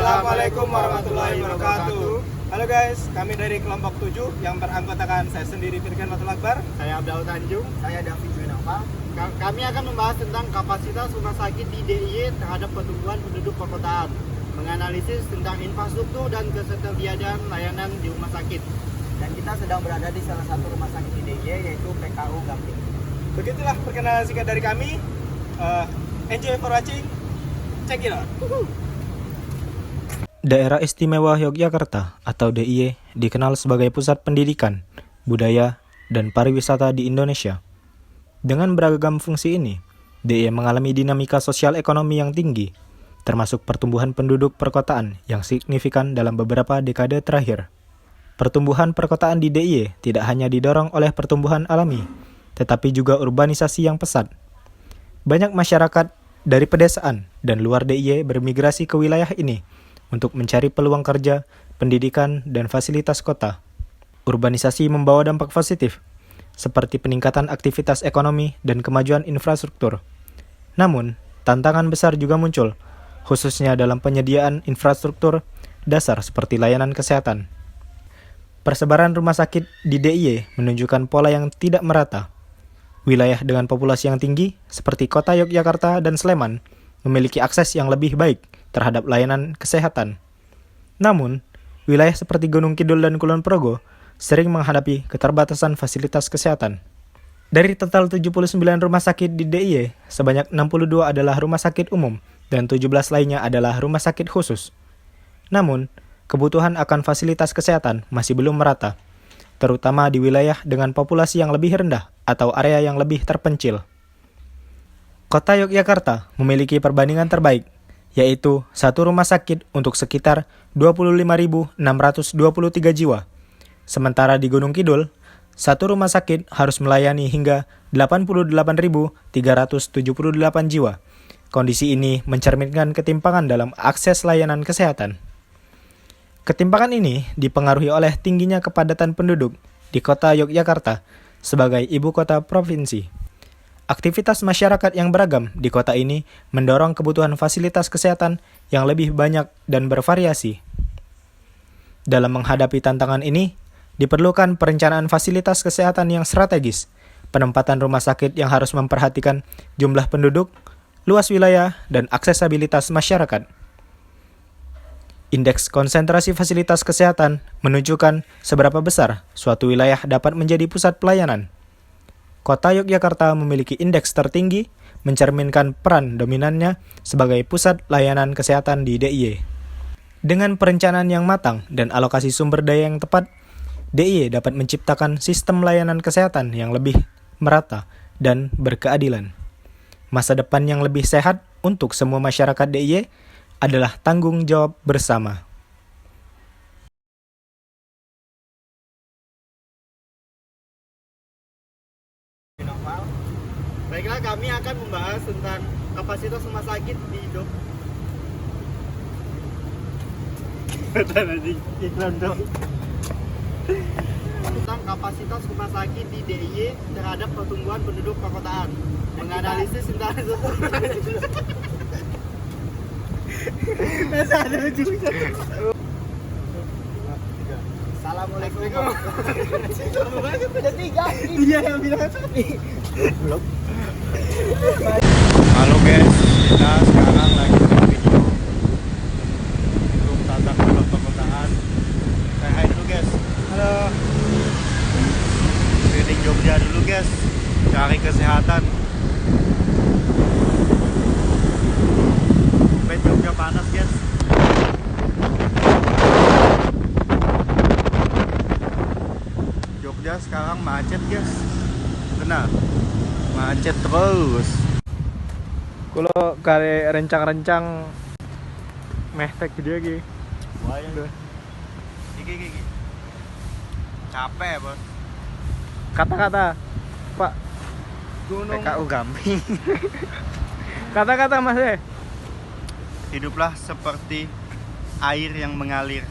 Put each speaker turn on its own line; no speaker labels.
Assalamualaikum warahmatullahi wabarakatuh. Halo guys, kami dari kelompok 7 yang beranggotakan saya sendiri Firkan Fatul Akbar,
Saya Abdul Tanjung.
Saya David Junafa.
Kami akan membahas tentang kapasitas rumah sakit di DIY terhadap pertumbuhan penduduk perkotaan, menganalisis tentang infrastruktur dan ketersediaan layanan di rumah sakit.
Dan kita sedang berada di salah satu rumah sakit di DIY yaitu PKU Gamping.
begitulah perkenalan singkat dari kami. Enjoy for watching, check it out.
Daerah Istimewa Yogyakarta atau DIY dikenal sebagai pusat pendidikan, budaya, dan pariwisata di Indonesia. Dengan beragam fungsi ini, DIY mengalami dinamika sosial ekonomi yang tinggi, termasuk pertumbuhan penduduk perkotaan yang signifikan dalam beberapa dekade terakhir. Pertumbuhan perkotaan di DIY tidak hanya didorong oleh pertumbuhan alami, tetapi juga urbanisasi yang pesat. Banyak masyarakat dari pedesaan dan luar DIY bermigrasi ke wilayah ini untuk mencari peluang kerja, pendidikan, dan fasilitas kota. Urbanisasi membawa dampak positif, seperti peningkatan aktivitas ekonomi dan kemajuan infrastruktur. Namun, tantangan besar juga muncul, khususnya dalam penyediaan infrastruktur dasar seperti layanan kesehatan. Persebaran rumah sakit di DIY menunjukkan pola yang tidak merata. Wilayah dengan populasi yang tinggi, seperti kota Yogyakarta dan Sleman, memiliki akses yang lebih baik terhadap layanan kesehatan. Namun, wilayah seperti Gunung Kidul dan Kulon Progo sering menghadapi keterbatasan fasilitas kesehatan. Dari total 79 rumah sakit di DIY, sebanyak 62 adalah rumah sakit umum dan 17 lainnya adalah rumah sakit khusus. Namun, kebutuhan akan fasilitas kesehatan masih belum merata, terutama di wilayah dengan populasi yang lebih rendah atau area yang lebih terpencil. Kota Yogyakarta memiliki perbandingan terbaik, yaitu satu rumah sakit untuk sekitar 25.623 jiwa. Sementara di Gunung Kidul, satu rumah sakit harus melayani hingga 88.378 jiwa. Kondisi ini mencerminkan ketimpangan dalam akses layanan kesehatan. Ketimpangan ini dipengaruhi oleh tingginya kepadatan penduduk di kota Yogyakarta sebagai ibu kota provinsi. Aktivitas masyarakat yang beragam di kota ini mendorong kebutuhan fasilitas kesehatan yang lebih banyak dan bervariasi. Dalam menghadapi tantangan ini, diperlukan perencanaan fasilitas kesehatan yang strategis, penempatan rumah sakit yang harus memperhatikan jumlah penduduk, luas wilayah, dan aksesabilitas masyarakat. Indeks konsentrasi fasilitas kesehatan menunjukkan seberapa besar suatu wilayah dapat menjadi pusat pelayanan. Kota Yogyakarta memiliki indeks tertinggi, mencerminkan peran dominannya sebagai pusat layanan kesehatan di DIY. Dengan perencanaan yang matang dan alokasi sumber daya yang tepat, DIY dapat menciptakan sistem layanan kesehatan yang lebih merata dan berkeadilan. Masa depan yang lebih sehat untuk semua masyarakat DIY adalah tanggung jawab bersama.
Baiklah, kami akan membahas tentang kapasitas rumah sakit di tentang kapasitas rumah sakit di DIY terhadap pertumbuhan penduduk perkotaan, menganalisis tentang
Assalamualaikum.
Ada tiga. Iya yang bilang tadi.
Halo guys, kita sekarang lagi bikin video untuk tata kelola perkotaan. Say hi dulu guys. Halo. Keliling Jogja dulu guys, cari kesehatan. Sampai Jogja panas guys. Jogja sekarang macet guys. Benar, macet terus. Kalau kare rencang-rencang mehtek dia lagi.
Wah, ya.
Gigi. Capek bos.
Kata-kata, Pak.
Gunung
PKU Gamping.
Kata-kata Mas.
Hiduplah seperti air yang mengalir.